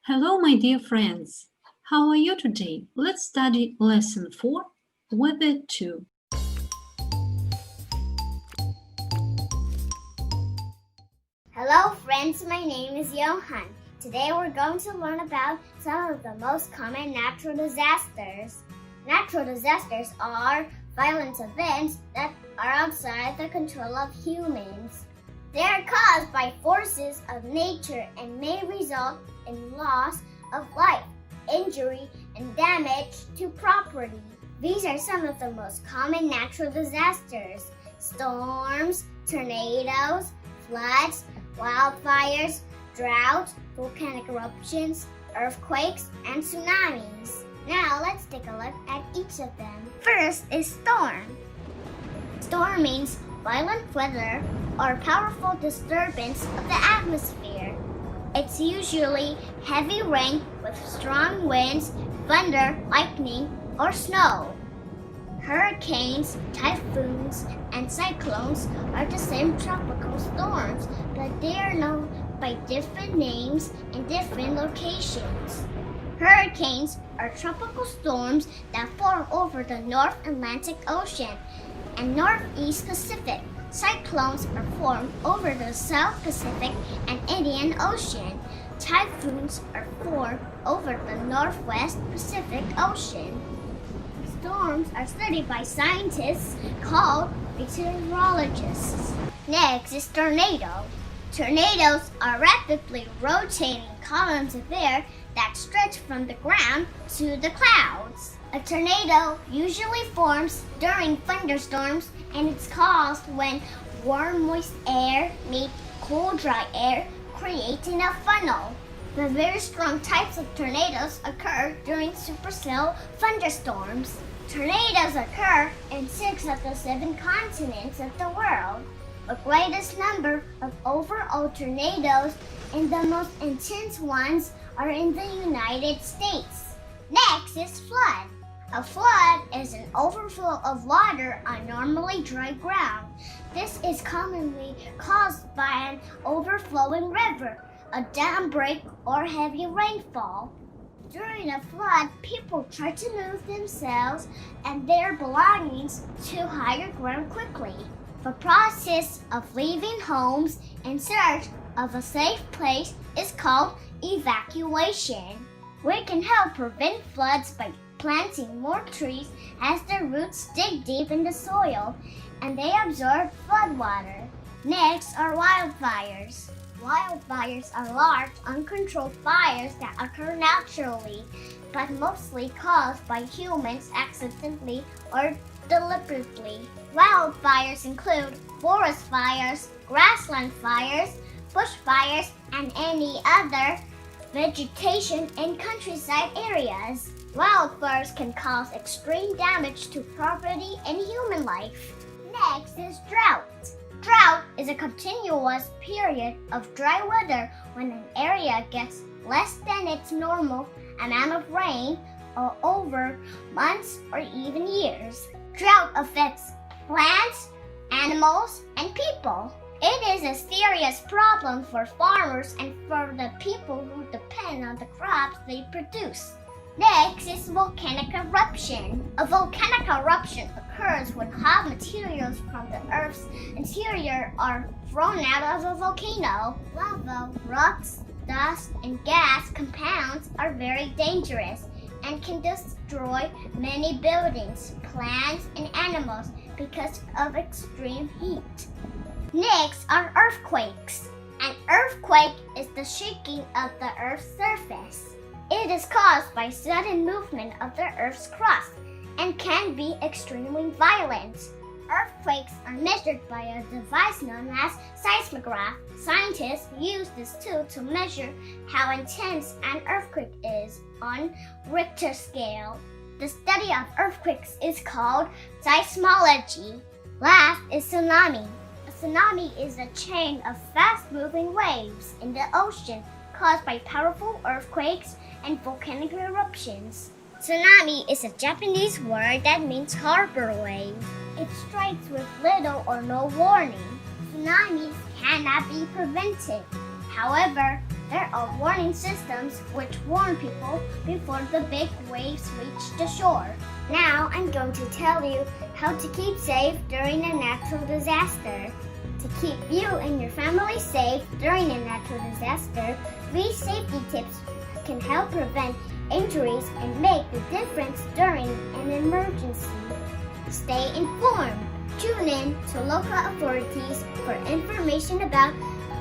Hello, my dear friends. How are you today? Let's study lesson 4, Weather 2. Hello friends, my name is Johan. Today we're going to learn about some of the most common natural disasters. Natural disasters are violent events that are outside the control of humans. They are caused by forces of nature and may result in loss of life, injury, and damage to property. These are some of the most common natural disasters: storms, tornadoes, floods, wildfires, drought, volcanic eruptions, earthquakes, and tsunamis. Now let's take a look at each of them. First is storm. Storm means violent weather or powerful disturbance of the atmosphere. It's usually heavy rain with strong winds, thunder, lightning, or snow. Hurricanes, typhoons, and cyclones are the same tropical storms, but they are known by different names in different locations. Hurricanes are tropical storms that form over the North Atlantic Ocean and Northeast Pacific. Cyclones are formed over the South Pacific and Indian Ocean. Typhoons are formed over the Northwest Pacific Ocean. Storms are studied by scientists called meteorologists. Next is tornado. Tornadoes are rapidly rotating columns of air that stretch from the ground to the clouds. A tornado usually forms during thunderstorms, and it's caused when warm, moist air meets cool, dry air, creating a funnel. The very strong types of tornadoes occur during supercell thunderstorms. Tornadoes occur in 6 of the 7 continents of the world. The greatest number of overall tornadoes and the most intense ones are in the United States. Next is flood. A flood is an overflow of water on normally dry ground. This is commonly caused by an overflowing river, a dam break, or heavy rainfall. During a flood, people try to move themselves and their belongings to higher ground quickly. The process of leaving homes in search of a safe place is called evacuation. We can help prevent floods by planting more trees as their roots dig deep in the soil and they absorb floodwater. Next are wildfires. Wildfires are large, uncontrolled fires that occur naturally, but mostly caused by humans accidentally or deliberately. Wildfires include forest fires, grassland fires, bushfires, and any other vegetation in countryside areas. Wildfires can cause extreme damage to property and human life. Next is drought. Drought is a continuous period of dry weather when an area gets less than its normal amount of rain or over months or even years. Drought affects plants, animals, and people. It is a serious problem for farmers and for the people who depend on the crops they produce. Next is volcanic eruption. A volcanic eruption occurs when hot materials from the Earth's interior are thrown out of a volcano. Lava, rocks, dust, and gas compounds are very dangerous and can destroy many buildings, plants, and animals because of extreme heat. Next are earthquakes. An earthquake is the shaking of the Earth's surface. It is caused by sudden movement of the Earth's crust and can be extremely violent. Earthquakes are measured by a device known as seismograph. Scientists use this tool to measure how intense an earthquake is on Richter scale. The study of earthquakes is called seismology. Last is tsunami. A tsunami is a chain of fast-moving waves in the ocean caused by powerful earthquakes and volcanic eruptions. Tsunami is a Japanese word that means harbor wave. It strikes with little or no warning. Tsunamis cannot be prevented. However, There are warning systems which warn people before the big waves reach the shore. Now I'm going to tell you how to keep safe during a natural disaster. To keep you and your family safe during a natural disaster, these safety tips can help prevent injuries and make the difference during an emergency. Stay informed. Tune in to local authorities for information about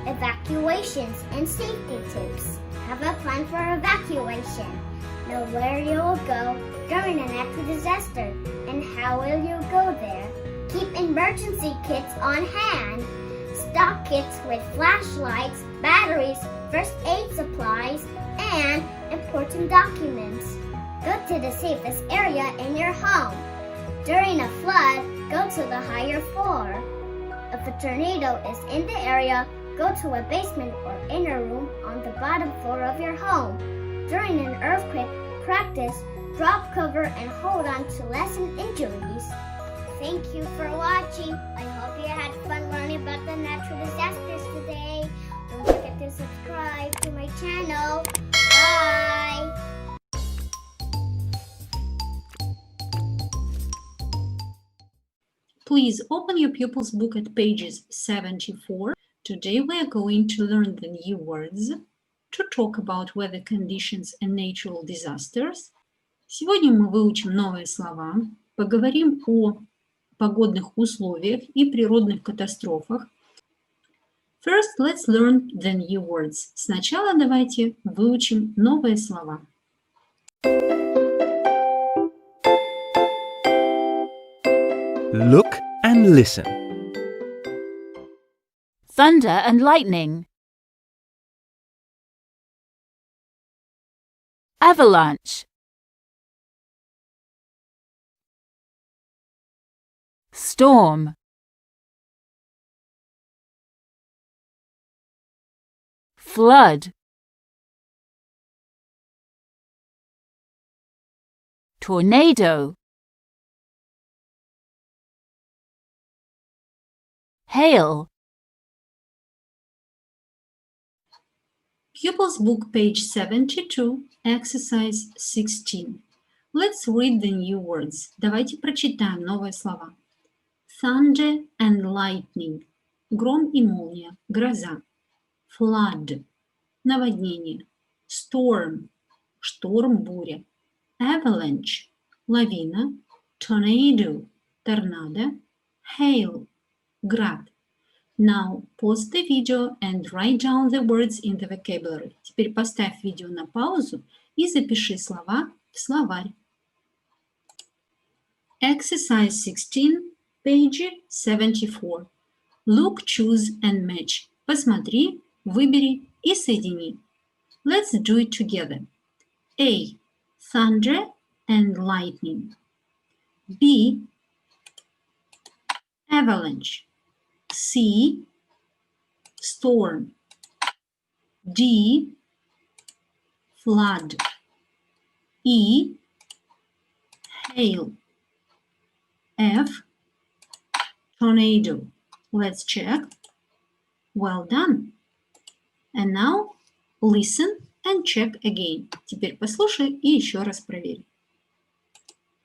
evacuations and safety tips. Have a plan for evacuation. Know where you will go during a natural disaster and how will you go there. Keep emergency kits on hand. Stock kits with flashlights, batteries, first aid supplies, and important documents. Go to the safest area in your home. During a flood, go to the higher floor. If a tornado is in the area, go to a basement or inner room on the bottom floor of your home. During an earthquake, practice drop cover and hold on to lessen injuries. Thank you for watching. I hope you had fun learning about the natural disasters today. Don't forget to subscribe to my channel. Bye! Please open your pupils book at pages 74. Today we are going to learn the new words, to talk about weather conditions and natural disasters. Сегодня мы выучим новые слова, поговорим о погодных условиях и природных катастрофах. First, let's learn the new words. Сначала давайте выучим новые слова. Look and listen. Thunder and lightning. Avalanche. Storm. Flood. Tornado. Hail. Pupils book page 72, exercise 16. Let's read the new words. Давайте прочитаем новые слова. Thunder and lightning. Гром и молния, гроза. Flood. Наводнение. Storm. Шторм, буря. Avalanche. Лавина. Tornado. Торнадо. Hail. Град. Now pause the video and write down the words in the vocabulary. Теперь поставь видео на паузу и запиши слова в словарь. Exercise 16, page 74. Look, choose and match. Посмотри, выбери и соедини. Let's do it together. A. Thunder and lightning. B. Avalanche. C. Storm. D. Flood. E. Hail. F. Tornado. Let's check. Well done. And now listen and check again. Теперь послушай и еще раз проверь.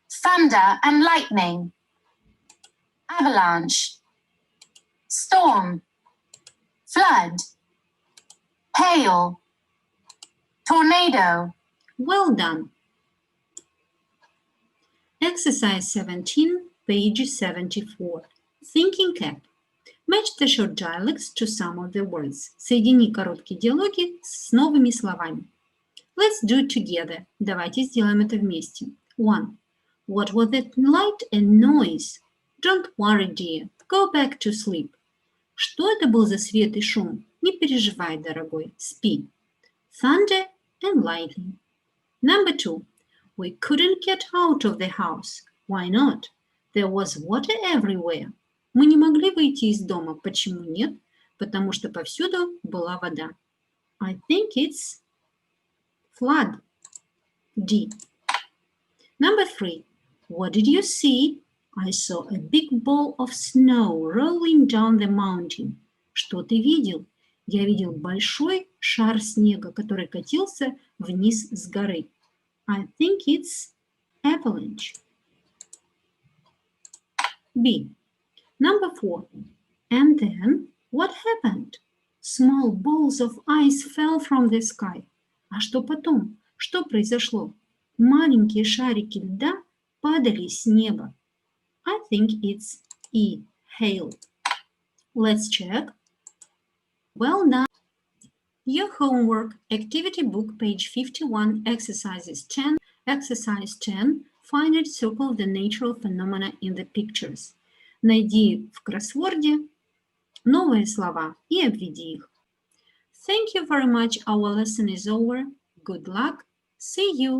Thunder and lightning. Avalanche. Storm. Flood. Hail. Tornado. Well done. Exercise 17, page 74. Thinking cap. Match the short dialects to some of the words. Соедини короткие диалоги с новыми словами. Let's do it together. Давайте сделаем это вместе. 1. What was that light and noise? Don't worry, dear. Go back to sleep. Что это был за свет и шум? Не переживай, дорогой. Спи. Thunder and lightning. Number 2. We couldn't get out of the house. Why not? There was water everywhere. Мы не могли выйти из дома. Почему нет? Потому что повсюду была вода. I think it's flood. D. Number 3. What did you see? I saw a big ball of snow rolling down the mountain. Что ты видел? Я видел большой шар снега, который катился вниз с горы. I think it's avalanche. B. Number 4. And then what happened? Small balls of ice fell from the sky. А что потом? Что произошло? Маленькие шарики льда падали с неба. I think it's E. Hail. Let's check. Well done. Your homework, activity book, page 51, exercises 10. Exercise 10. Find and circle the natural phenomena in the pictures. Найди в кроссворде новые слова и обведи их. Thank you very much. Our lesson is over. Good luck. See you.